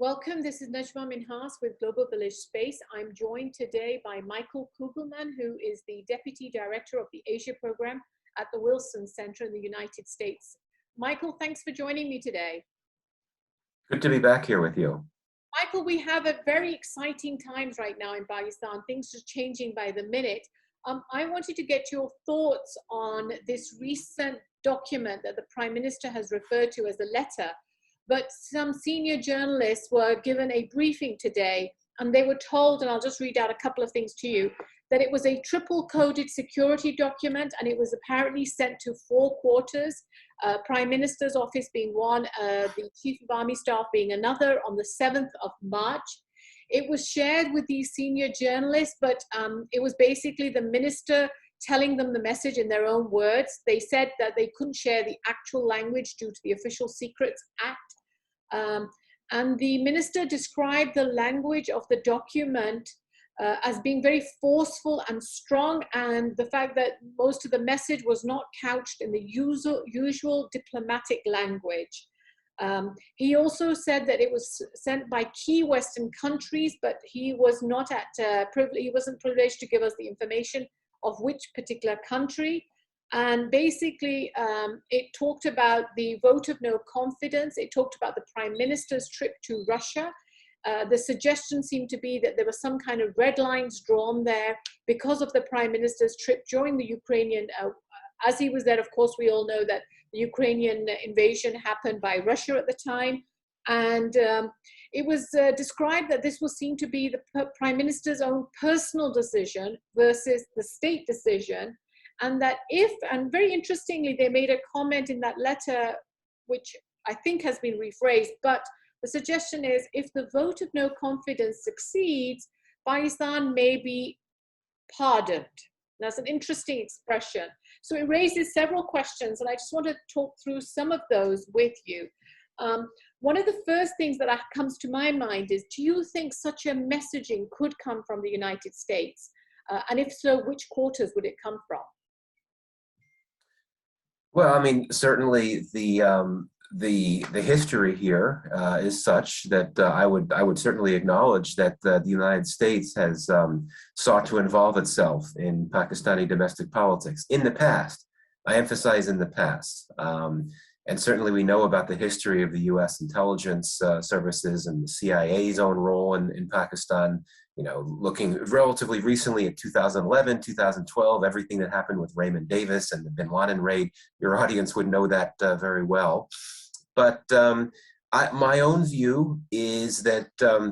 Welcome. This is Najma Minhas with Global Village Space. I'm joined today by Michael Kugelman, who is the Deputy Director of the Asia Program at the Wilson Center in the United States. Michael, thanks for joining me today. Good to be back here with you. Michael, we have a very exciting times right now in Pakistan. Things are changing by the minute. I wanted to get your thoughts on this recent document that the Prime Minister has referred to as a letter. But some senior journalists were given a briefing today, and they were told, and I'll just read out a couple of things to you, that it was a triple-coded security document, and it was apparently sent to 4 quarters, Prime Minister's office being one, the Chief of Army Staff being another, on the 7th of March. It was shared with these senior journalists, but it was basically the minister telling them the message in their own words. They said that they couldn't share the actual language due to the Official Secrets Act. And the minister described the language of the document as being very forceful and strong, and the fact that most of the message was not couched in the usual diplomatic language. He also said that it was sent by key Western countries, but he was not he wasn't privileged to give us the information of which particular country. And basically, it talked about the vote of no confidence. It talked about the Prime Minister's trip to Russia. The suggestion seemed to be that there were some kind of red lines drawn there because of the Prime Minister's trip during the Ukrainian, as he was there, of course, we all know that the Ukrainian invasion happened by Russia at the time. And it was described that this was seen to be the Prime Minister's own personal decision versus the state decision. And that and very interestingly, they made a comment in that letter, which I think has been rephrased, but the suggestion is if the vote of no confidence succeeds, Pakistan may be pardoned. That's an interesting expression. So it raises several questions, and I just want to talk through some of those with you. One of the first things that comes to my mind is, do you think such a messaging could come from the United States? And if so, which quarters would it come from? Well, I mean, certainly the history here is such that I would certainly acknowledge that the United States has sought to involve itself in Pakistani domestic politics in the past. I emphasize in the past. And certainly we know about the history of the U.S. intelligence services and the CIA's own role in Pakistan. You know, looking relatively recently at 2011, 2012, everything that happened with Raymond Davis and the Bin Laden raid, your audience would know that very well. But my own view is that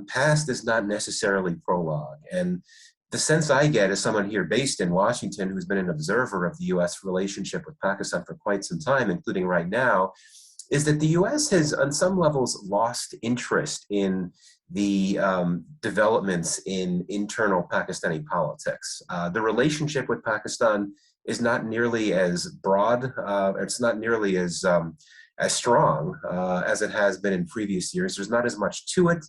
past is not necessarily prologue. And the sense I get as someone here based in Washington who's been an observer of the U.S. relationship with Pakistan for quite some time, including right now, is that the U.S. has on some levels lost interest in the developments in internal Pakistani politics. The relationship with Pakistan is not nearly as broad, it's not nearly as strong as it has been in previous years. There's not as much to it.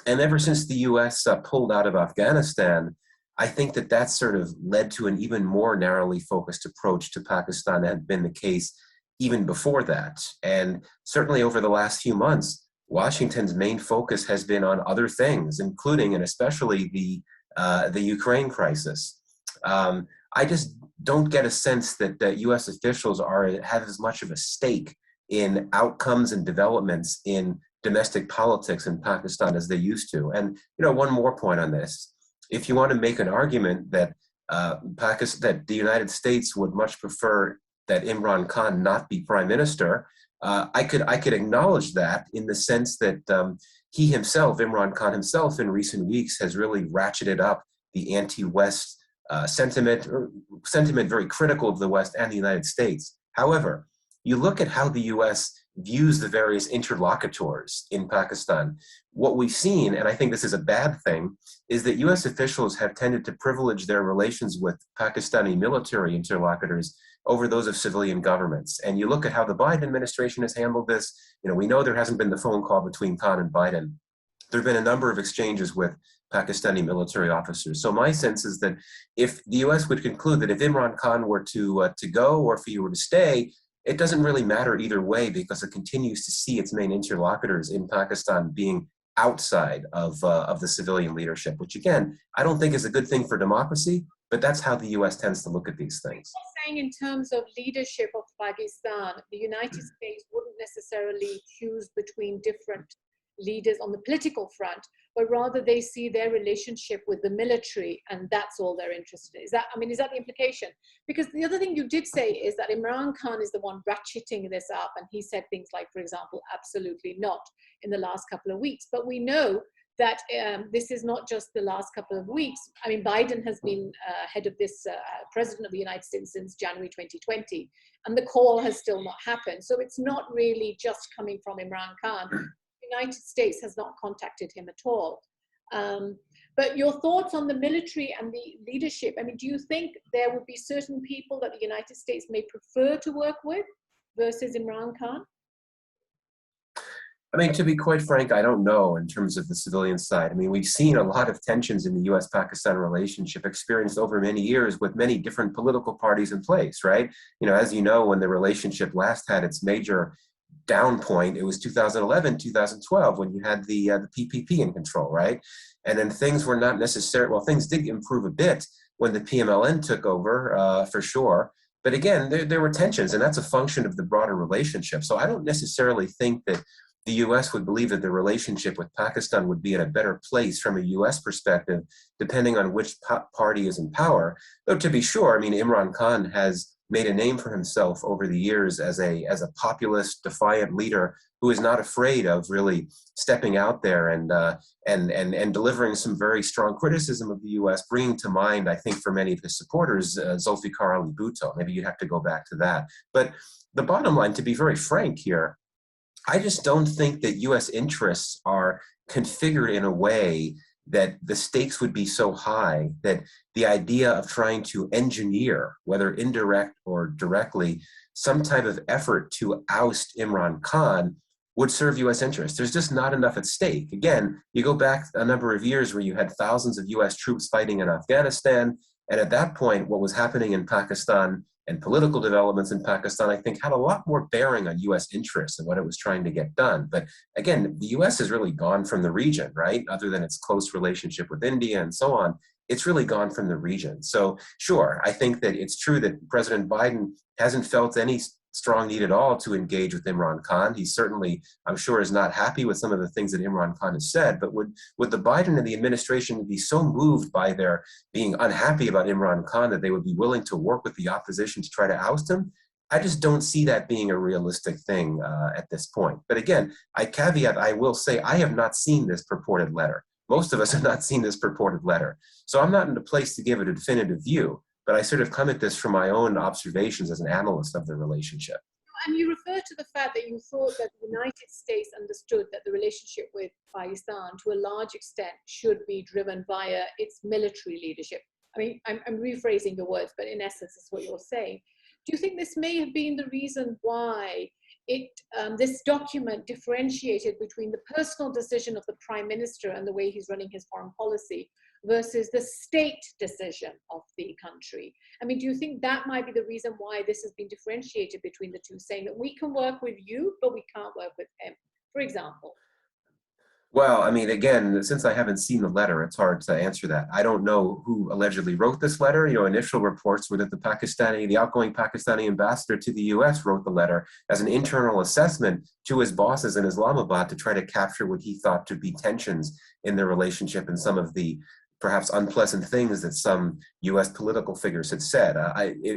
And ever since the U.S. Pulled out of Afghanistan, I think that that's sort of led to an even more narrowly focused approach to Pakistan than had been the case even before that. And certainly over the last few months, Washington's main focus has been on other things, including and especially the Ukraine crisis. I just don't get a sense that U.S. officials have as much of a stake in outcomes and developments in domestic politics in Pakistan as they used to. And one more point on this: if you want to make an argument that that the United States would much prefer that Imran Khan not be prime minister, I could acknowledge that in the sense that he himself, Imran Khan himself, in recent weeks has really ratcheted up the anti-West sentiment very critical of the West and the United States. However, you look at how the U.S. views the various interlocutors in Pakistan. What we've seen, and I think this is a bad thing, is that U.S. officials have tended to privilege their relations with Pakistani military interlocutors over those of civilian governments. And you look at how the Biden administration has handled this. We know there hasn't been the phone call between Khan and Biden. There have been a number of exchanges with Pakistani military officers. So my sense is that if the U.S. would conclude that if Imran Khan were to go or if he were to stay, it doesn't really matter either way because it continues to see its main interlocutors in Pakistan being outside of the civilian leadership, which again, I don't think is a good thing for democracy, but that's how the US tends to look at these things. Saying in terms of leadership of Pakistan, the United States wouldn't necessarily choose between different leaders on the political front, but rather they see their relationship with the military, and that's all they're interested in. Is that, I mean, is that the implication? Because the other thing you did say is that Imran Khan is the one ratcheting this up, and he said things like, for example, absolutely not in the last couple of weeks. But we know that this is not just the last couple of weeks. I mean, Biden has been head of this, president of the United States since January 2020, and the call has still not happened. So it's not really just coming from Imran Khan. The United States has not contacted him at all. But your thoughts on the military and the leadership, I mean, do you think there would be certain people that the United States may prefer to work with versus Imran Khan? I mean, to be quite frank, I don't know in terms of the civilian side. I mean, we've seen a lot of tensions in the US-Pakistan relationship experienced over many years with many different political parties in place, right? You know, as you know, when the relationship last had its major down point, it was 2011, 2012, when you had the PPP in control, right? And then things were not necessarily, well, things did improve a bit when the PMLN took over, for sure. But again, there were tensions, and that's a function of the broader relationship. So I don't necessarily think that the US would believe that the relationship with Pakistan would be in a better place from a US perspective, depending on which party is in power. Though to be sure, I mean, Imran Khan has made a name for himself over the years as a populist, defiant leader who is not afraid of really stepping out there and delivering some very strong criticism of the US, bringing to mind, I think, for many of his supporters, Zulfikar Ali Bhutto. Maybe you'd have to go back to that. But the bottom line, to be very frank here, I just don't think that US interests are configured in a way that the stakes would be so high that the idea of trying to engineer, whether indirect or directly, some type of effort to oust Imran Khan would serve US interests. There's just not enough at stake. Again, you go back a number of years where you had thousands of US troops fighting in Afghanistan, and at that point, what was happening in Pakistan and political developments in Pakistan, I think, had a lot more bearing on US interests and what it was trying to get done. But again, the US has really gone from the region, right? Other than its close relationship with India and so on, it's really gone from the region. So sure, I think that it's true that President Biden hasn't felt any strong need at all to engage with Imran Khan. He certainly, I'm sure, is not happy with some of the things that Imran Khan has said, but would the Biden and the administration be so moved by their being unhappy about Imran Khan that they would be willing to work with the opposition to try to oust him? I just don't see that being a realistic thing at this point. But again, I will say, I have not seen this purported letter. Most of us have not seen this purported letter. So I'm not in a place to give it a definitive view, but I sort of come at this from my own observations as an analyst of the relationship. And you refer to the fact that you thought that the United States understood that the relationship with Pakistan, to a large extent, should be driven via its military leadership. I mean, I'm rephrasing your words, but in essence, it's what you're saying. Do you think this may have been the reason why this document differentiated between the personal decision of the Prime Minister and the way he's running his foreign policy versus the state decision of the country? I mean, do you think that might be the reason why this has been differentiated between the two, saying that we can work with you, but we can't work with him, for example? Well, I mean, again, since I haven't seen the letter, it's hard to answer that. I don't know who allegedly wrote this letter. You know, initial reports were that the outgoing Pakistani ambassador to the US wrote the letter as an internal assessment to his bosses in Islamabad to try to capture what he thought to be tensions in their relationship and some of the perhaps unpleasant things that some US political figures had said.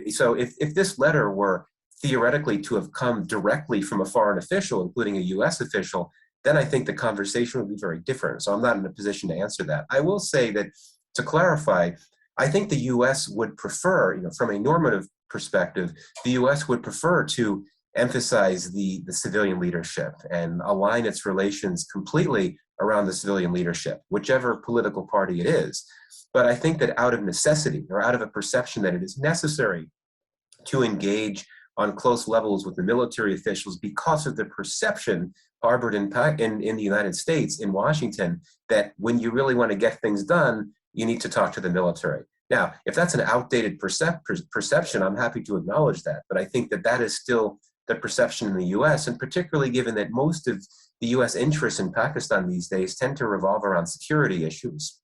So if this letter were theoretically to have come directly from a foreign official, including a US official, then I think the conversation would be very different. So I'm not in a position to answer that. I will say that, to clarify, I think the US would prefer, you know, from a normative perspective, the US would prefer to emphasize the civilian leadership and align its relations completely around the civilian leadership, whichever political party it is. But I think that out of necessity, or out of a perception that it is necessary to engage on close levels with the military officials because of the perception harbored in the United States, in Washington, that when you really want to get things done, you need to talk to the military. Now, if that's an outdated perception, I'm happy to acknowledge that. But I think that that is still the perception in the US, and particularly given that most of the US interests in Pakistan these days tend to revolve around security issues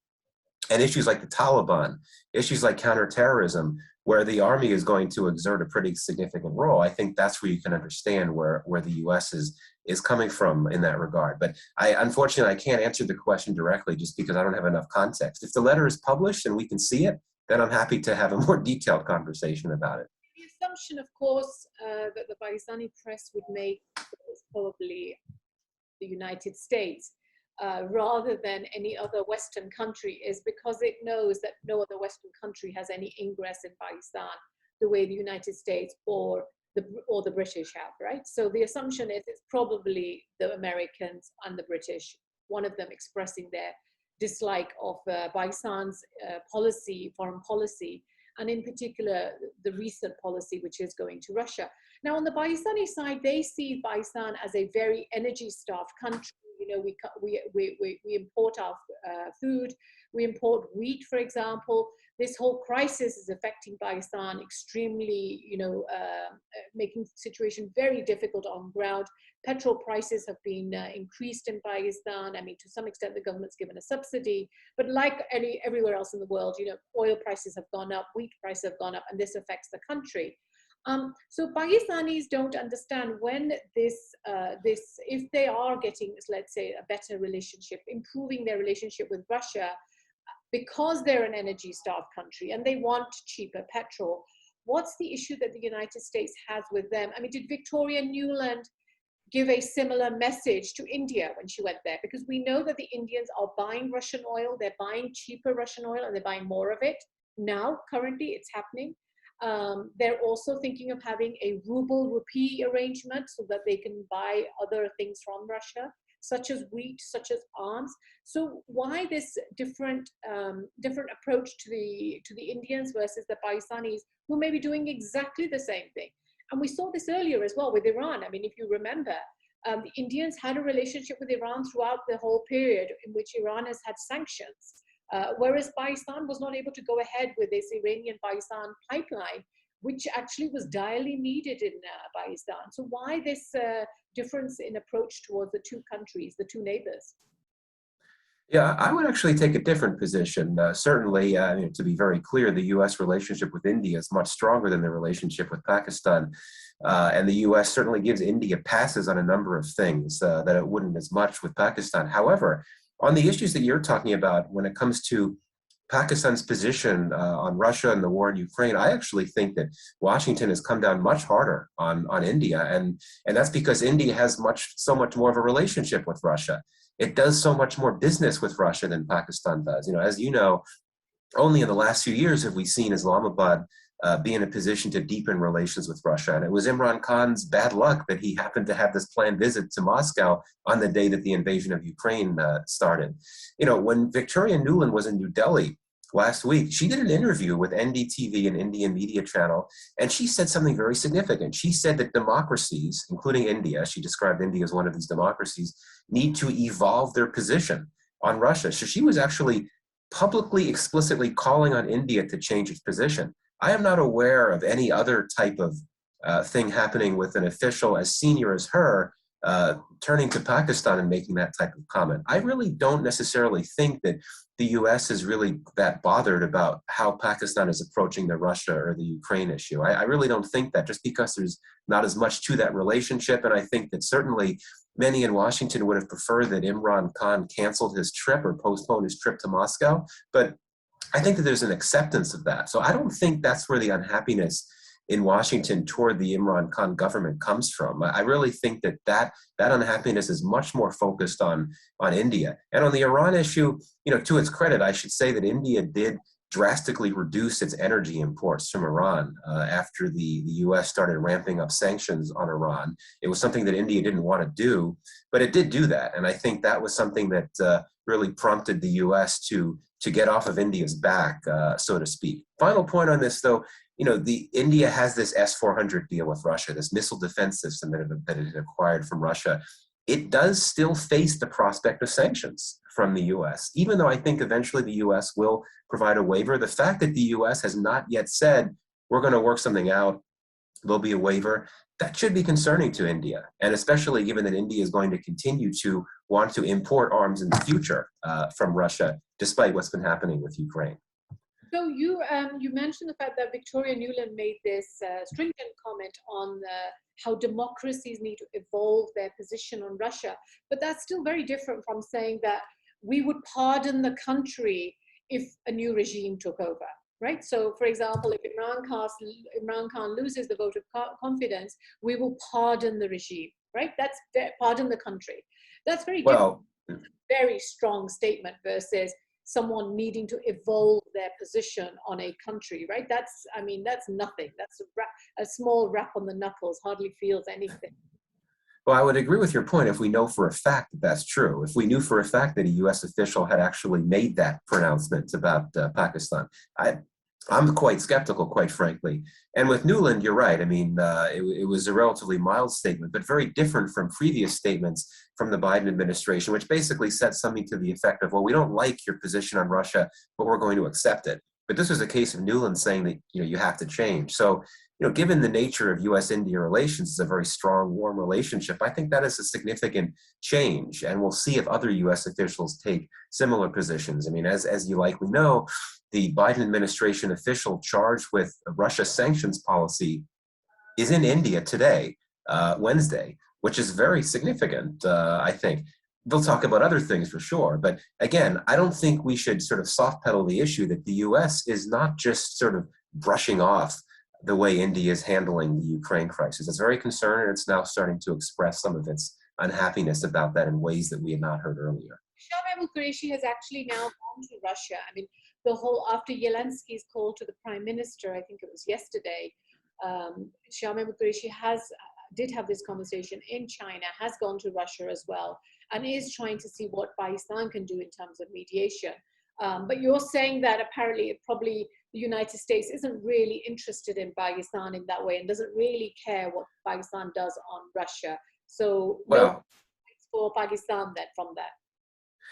and issues like the Taliban, issues like counterterrorism, where the army is going to exert a pretty significant role. I think that's where you can understand where the US is coming from in that regard. But unfortunately, I can't answer the question directly just because I don't have enough context. If the letter is published and we can see it, then I'm happy to have a more detailed conversation about it. The assumption, of course, that the Pakistani press would make is probably the United States. Rather than any other Western country, is because it knows that no other Western country has any ingress in Pakistan the way the United States or the British have, right? So the assumption is it's probably the Americans and the British, one of them expressing their dislike of Pakistan's policy, foreign policy, and in particular the recent policy which is going to Russia. Now on the Pakistani side, they see Pakistan as a very energy-starved country. You know, we import our food, we import wheat, for example. This whole crisis is affecting Pakistan extremely, you know, making the situation very difficult on ground. Petrol prices have been increased in Pakistan. I mean, to some extent, the government's given a subsidy, but like everywhere else in the world, you know, oil prices have gone up, wheat prices have gone up, and this affects the country. So Pakistanis don't understand when if they are getting, let's say, a better relationship, improving their relationship with Russia, because they're an energy-starved country and they want cheaper petrol, what's the issue that the United States has with them? I mean, did Victoria Nuland give a similar message to India when she went there? Because we know that the Indians are buying Russian oil, they're buying cheaper Russian oil, and they're buying more of it. Now, currently, it's happening. They're also thinking of having a ruble-rupee arrangement so that they can buy other things from Russia, such as wheat, such as arms. So why this different approach to the Indians versus the Pakistanis, who may be doing exactly the same thing? And we saw this earlier as well with Iran. I mean, if you remember, the Indians had a relationship with Iran throughout the whole period in which Iran has had sanctions. Whereas Pakistan was not able to go ahead with this Iranian-Pakistan pipeline, which actually was direly needed in Pakistan. So why this difference in approach towards the two countries, the two neighbors? Yeah, I would actually take a different position. Certainly, to be very clear, the U.S. relationship with India is much stronger than the relationship with Pakistan. And the U.S. certainly gives India passes on a number of things that it wouldn't as much with Pakistan. However, on the issues that you're talking about, when it comes to Pakistan's position on Russia and the war in Ukraine, I actually think that Washington has come down much harder on India, and that's because India has so much more of a relationship with Russia. It does so much more business with Russia than Pakistan does. You know, as you know, only in the last few years have we seen Islamabad be in a position to deepen relations with Russia. And it was Imran Khan's bad luck that he happened to have this planned visit to Moscow on the day that the invasion of Ukraine started. You know, when Victoria Nuland was in New Delhi last week, she did an interview with NDTV, an Indian media channel, and she said something very significant. She said that democracies, including India, she described India as one of these democracies, need to evolve their position on Russia. So she was actually publicly, explicitly calling on India to change its position. I am not aware of any other type of thing happening with an official as senior as her turning to Pakistan and making that type of comment. I really don't necessarily think that the U.S. is really that bothered about how Pakistan is approaching the Russia or the Ukraine issue. I really don't think that, just because there's not as much to that relationship. And I think that certainly many in Washington would have preferred that Imran Khan canceled his trip or postponed his trip to Moscow. But I think that there's an acceptance of that. So I don't think that's where the unhappiness in Washington toward the Imran Khan government comes from. I really think that unhappiness is much more focused on India. And on the Iran issue, you know, to its credit, I should say that India did drastically reduce its energy imports from Iran after the U.S. started ramping up sanctions on Iran. It was something that India didn't want to do, but it did do that. And I think that was something that really prompted the U.S. to get off of India's back, so to speak. Final point on this, though, you know, India has this S-400 deal with Russia, this missile defense system that it acquired from Russia. It does still face the prospect of sanctions from the U.S., even though I think eventually the U.S. will provide a waiver. The fact that the U.S. has not yet said, we're going to work something out, there'll be a waiver, that should be concerning to India, and especially given that India is going to continue to want to import arms in the future from Russia, despite what's been happening with Ukraine. So you mentioned the fact that Victoria Nuland made this stringent comment on how democracies need to evolve their position on Russia, but that's still very different from saying that we would pardon the country if a new regime took over, right? So, for example, if Imran Khan loses the vote of confidence, we will pardon the regime, right? That's pardon the country. That's very different. Very strong statement versus someone needing to evolve their position on a country, right? That's, I mean, that's nothing. That's a small rap on the knuckles, hardly feels anything. Well, I would agree with your point if we know for a fact that that's true. If we knew for a fact that a U.S. official had actually made that pronouncement about Pakistan, I'm quite skeptical, quite frankly. And with Nuland, you're right. I mean, it was a relatively mild statement, but very different from previous statements from the Biden administration, which basically said something to the effect of, well, we don't like your position on Russia, but we're going to accept it. But this was a case of Nuland saying that, you have to change. So, given the nature of U.S.-India relations is a very strong, warm relationship, I think that is a significant change. And we'll see if other U.S. officials take similar positions. I mean, as you likely know, the Biden administration official charged with Russia sanctions policy is in India today, Wednesday, which is very significant, I think. They'll talk about other things for sure. But again, I don't think we should sort of soft pedal the issue that the U.S. is not just sort of brushing off the way India is handling the Ukraine crisis. It's very concerning, and it's now starting to express some of its unhappiness about that in ways that we had not heard earlier. Shah Mahmood Qureshi has actually now gone to Russia. I mean, the whole, after Zelensky's call to the prime minister, I think it was yesterday, Shah Mahmood Qureshi did have this conversation in China, has gone to Russia as well, and is trying to see what Pakistan can do in terms of mediation. But you're saying that apparently probably the United States isn't really interested in Pakistan in that way and doesn't really care what Pakistan does on Russia. So no for Pakistan then from that.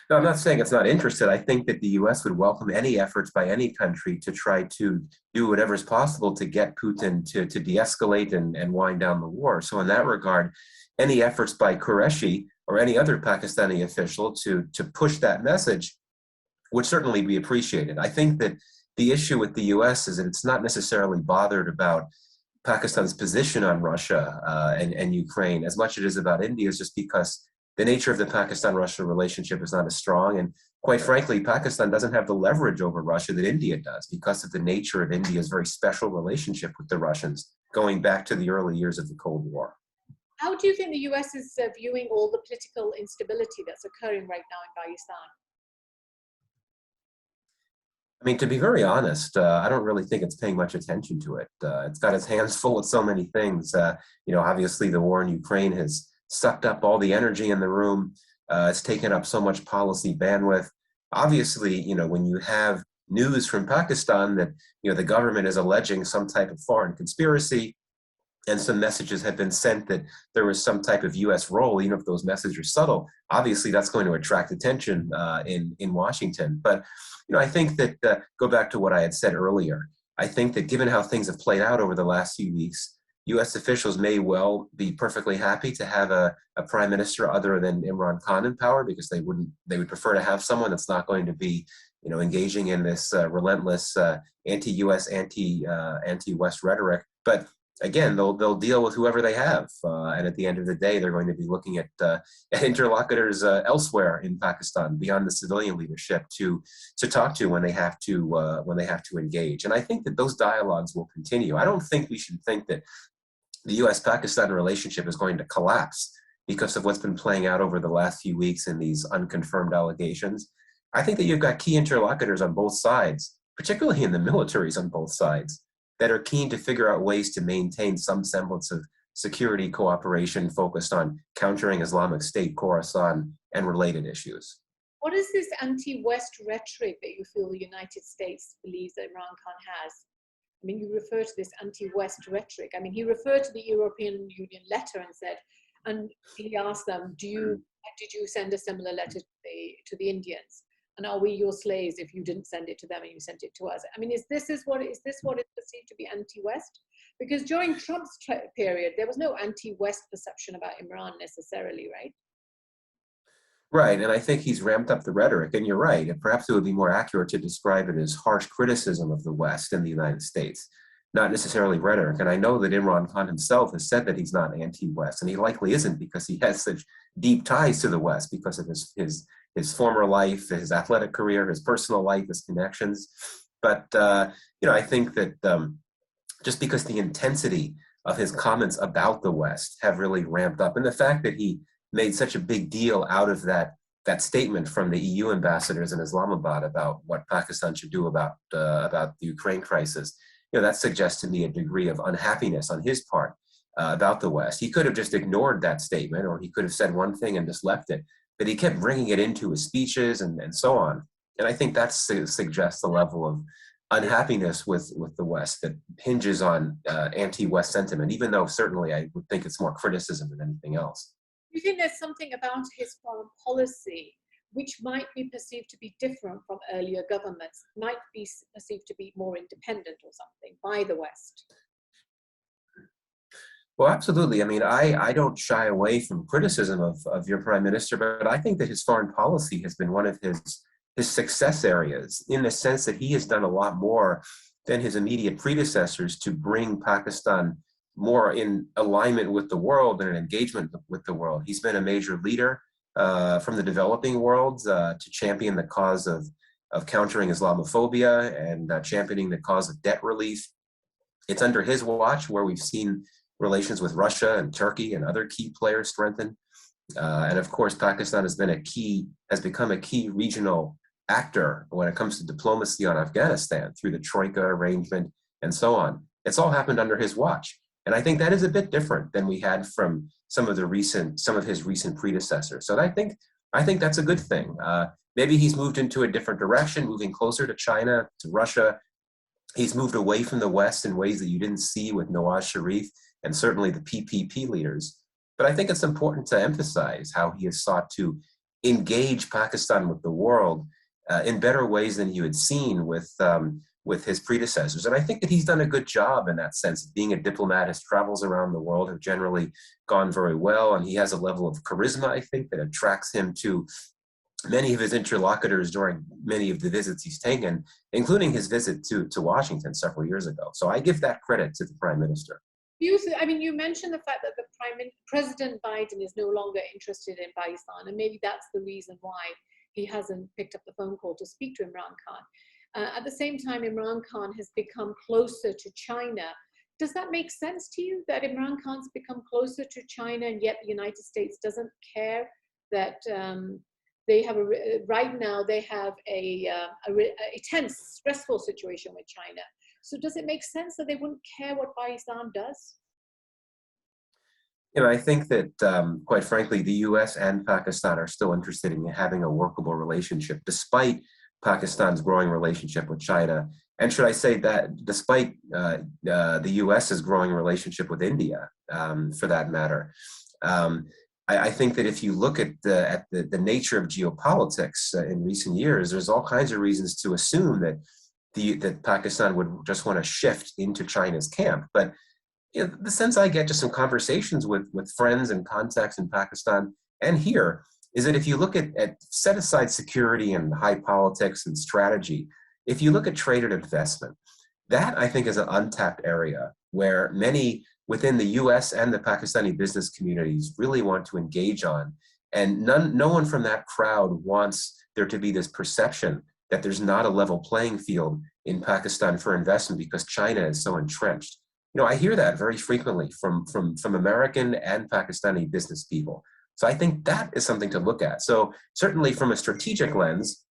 No, I'm not saying it's not interested. I think that the U.S. would welcome any efforts by any country to try to do whatever is possible to get Putin to de-escalate and wind down the war. So in that regard, any efforts by Qureshi or any other Pakistani official to push that message would certainly be appreciated. I think that the issue with the U.S. is that it's not necessarily bothered about Pakistan's position on Russia and Ukraine as much as it is about India, is just because the nature of the Pakistan-Russia relationship is not as strong. And quite frankly, Pakistan doesn't have the leverage over Russia that India does because of the nature of India's very special relationship with the Russians going back to the early years of the Cold War. How do you think the US is viewing all the political instability that's occurring right now in Pakistan? I mean, to be very honest, I don't really think it's paying much attention to it. It's got its hands full with so many things. Obviously the war in Ukraine has sucked up all the energy in the room. It's taken up so much policy bandwidth. Obviously, when you have news from Pakistan that, the government is alleging some type of foreign conspiracy and some messages have been sent that there was some type of U.S. role, even if those messages are subtle, obviously that's going to attract attention in Washington. But, I think that, go back to what I had said earlier, I think that given how things have played out over the last few weeks, U.S. officials may well be perfectly happy to have a prime minister other than Imran Khan in power, because they would prefer to have someone that's not going to be, engaging in this relentless anti-U.S., anti-West rhetoric. But again, they'll deal with whoever they have, and at the end of the day, they're going to be looking at interlocutors elsewhere in Pakistan beyond the civilian leadership to talk to when they have to engage. And I think that those dialogues will continue. I don't think we should think that the U.S.-Pakistan relationship is going to collapse because of what's been playing out over the last few weeks in these unconfirmed allegations. I think that you've got key interlocutors on both sides, particularly in the militaries on both sides, that are keen to figure out ways to maintain some semblance of security cooperation focused on countering Islamic State, Khorasan, and related issues. What is this anti-West rhetoric that you feel the United States believes that Imran Khan has? I mean, you refer to this anti-West rhetoric. I mean, he referred to the European Union letter and said, and he asked them, did you send a similar letter to the Indians? And are we your slaves if you didn't send it to them and you sent it to us? I mean, is this what is perceived to be anti-West? Because during Trump's period, there was no anti-West perception about Imran necessarily, right? Right, and I think he's ramped up the rhetoric, and you're right. And perhaps it would be more accurate to describe it as harsh criticism of the West and the United States, not necessarily rhetoric. And I know that Imran Khan himself has said that he's not anti-West, and he likely isn't because he has such deep ties to the West because of his former life, his athletic career, his personal life, his connections. But I think that just because the intensity of his comments about the West have really ramped up, and the fact that he made such a big deal out of that statement from the EU ambassadors in Islamabad about what Pakistan should do about the Ukraine crisis, that suggests to me a degree of unhappiness on his part about the West. He could have just ignored that statement, or he could have said one thing and just left it, but he kept bringing it into his speeches and so on. And I think that suggests a level of unhappiness with the West that hinges on anti-West sentiment, even though certainly I would think it's more criticism than anything else. Do you think there's something about his foreign policy which might be perceived to be different from earlier governments, might be perceived to be more independent or something by the West? Well, absolutely. I mean, I don't shy away from criticism of your prime minister, but I think that his foreign policy has been one of his success areas, in the sense that he has done a lot more than his immediate predecessors to bring Pakistan more in alignment with the world and an engagement with the world. He's been a major leader from the developing world to champion the cause of countering Islamophobia and championing the cause of debt relief. It's under his watch where we've seen relations with Russia and Turkey and other key players strengthen. And of course, Pakistan has become a key regional actor when it comes to diplomacy on Afghanistan through the Troika arrangement and so on. It's all happened under his watch. And I think that is a bit different than we had from some of his recent predecessors. So I think that's a good thing. Maybe he's moved into a different direction, moving closer to China, to Russia. He's moved away from the West in ways that you didn't see with Nawaz Sharif and certainly the PPP leaders. But I think it's important to emphasize how he has sought to engage Pakistan with the world in better ways than you had seen with his predecessors. And I think that he's done a good job in that sense. Being a diplomat, his travels around the world have generally gone very well, and he has a level of charisma, I think, that attracts him to many of his interlocutors during many of the visits he's taken, including his visit to Washington several years ago. So I give that credit to the prime minister. You mentioned the fact that President Biden is no longer interested in Pakistan, and maybe that's the reason why he hasn't picked up the phone call to speak to Imran Khan. At the same time, Imran Khan has become closer to China. Does that make sense to you, that Imran Khan's become closer to China, and yet the United States doesn't care that right now they have a tense, stressful situation with China? So does it make sense that they wouldn't care what Pakistan does? I think that, quite frankly, the U.S. and Pakistan are still interested in having a workable relationship, despite Pakistan's growing relationship with China. And should I say that despite the U.S.'s growing relationship with India, for that matter. I think that if you look at the nature of geopolitics in recent years, there's all kinds of reasons to assume that Pakistan would just want to shift into China's camp. But the sense I get just some conversations with friends and contacts in Pakistan and here is that if you look at set aside security and high politics and strategy, if you look at trade and investment, that I think is an untapped area where many within the US and the Pakistani business communities really want to engage on. And no one from that crowd wants there to be this perception that there's not a level playing field in Pakistan for investment because China is so entrenched. I hear that very frequently from American and Pakistani business people. So I think that is something to look at. So certainly from a strategic lens,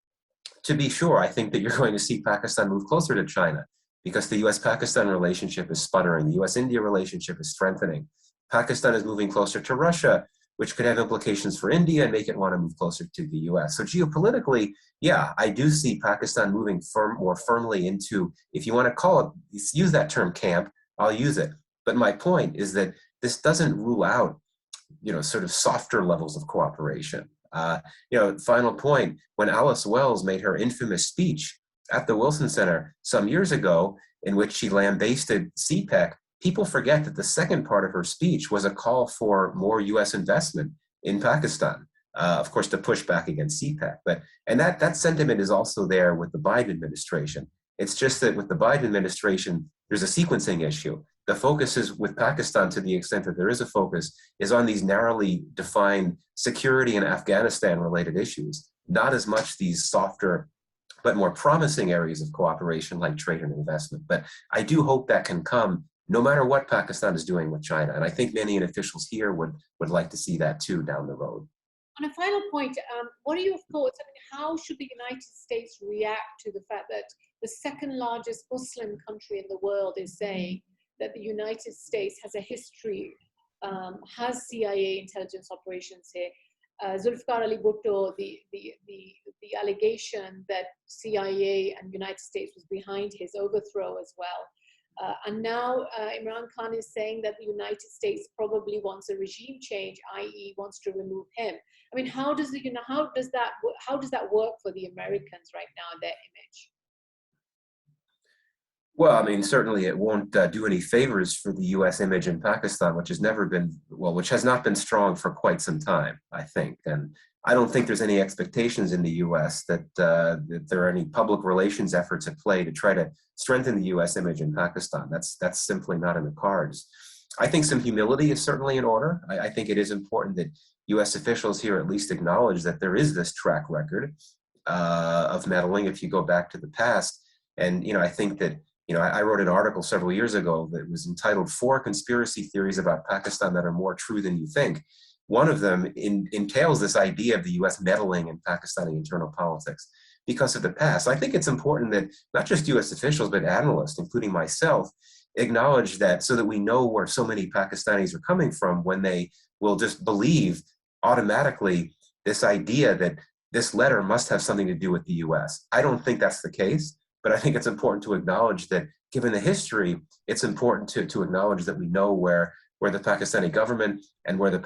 to be sure, I think that you're going to see Pakistan move closer to China because the US-Pakistan relationship is sputtering. The US-India relationship is strengthening. Pakistan is moving closer to Russia, which could have implications for India and make it want to move closer to the US. So geopolitically, yeah, I do see Pakistan moving more firmly into, if you want to call it, use that term camp, I'll use it. But my point is that this doesn't rule out, sort of softer levels of cooperation. Final point, when Alice Wells made her infamous speech at the Wilson Center some years ago, in which she lambasted CPEC people forget that the second part of her speech was a call for more US investment in Pakistan, of course, to push back against CPEC. And that sentiment is also there with the Biden administration. It's just that with the Biden administration, there's a sequencing issue. The focus is with Pakistan, to the extent that there is a focus, is on these narrowly defined security and Afghanistan-related issues, not as much these softer but more promising areas of cooperation like trade and investment. But I do hope that can come no matter what Pakistan is doing with China. And I think many officials here would like to see that too down the road. On a final point, what are your thoughts? I mean, how should the United States react to the fact that the second largest Muslim country in the world is saying that the United States has a history, has CIA intelligence operations here? Zulfikar Ali Bhutto, the allegation that CIA and United States was behind his overthrow as well. And now Imran Khan is saying that the United States probably wants a regime change, i.e. wants to remove him. I mean, how does that work for the Americans right now in their image? Well, I mean, certainly it won't do any favors for the U.S. image in Pakistan, which has never been, well, which has not been strong for quite some time, I think. And I don't think there's any expectations in the U.S. that there are any public relations efforts at play to try to strengthen the U.S. image in Pakistan. That's simply not in the cards. I think some humility is certainly in order. I think it is important that U.S. officials here at least acknowledge that there is this track record of meddling if you go back to the past. And, I think that I wrote an article several years ago that was entitled 4 Conspiracy Theories About Pakistan That Are More True Than You Think. One of them entails this idea of the U.S. meddling in Pakistani internal politics because of the past. I think it's important that not just U.S. officials, but analysts, including myself, acknowledge that so that we know where so many Pakistanis are coming from when they will just believe automatically this idea that this letter must have something to do with the U.S. I don't think that's the case. But I think it's important to acknowledge that given the history, it's important to acknowledge that we know where the Pakistani government and where the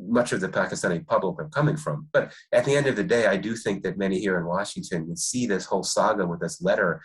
much of the Pakistani public are coming from. But at the end of the day, I do think that many here in Washington would see this whole saga with this letter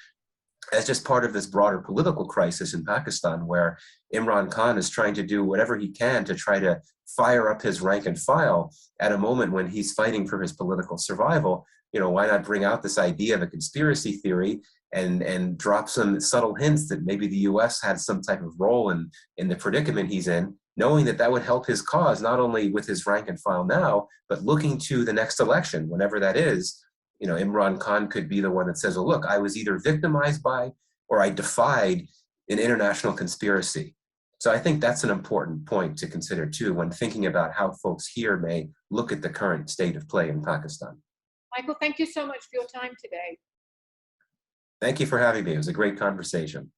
as just part of this broader political crisis in Pakistan, where Imran Khan is trying to do whatever he can to try to fire up his rank and file at a moment when he's fighting for his political survival. Why not bring out this idea of a conspiracy theory and drop some subtle hints that maybe the U.S. had some type of role in the predicament he's in, knowing that would help his cause, not only with his rank and file now, but looking to the next election, whenever that is. Imran Khan could be the one that says, oh, look, I was either victimized by or I defied an international conspiracy. So I think that's an important point to consider, too, when thinking about how folks here may look at the current state of play in Pakistan. Michael, thank you so much for your time today. Thank you for having me. It was a great conversation.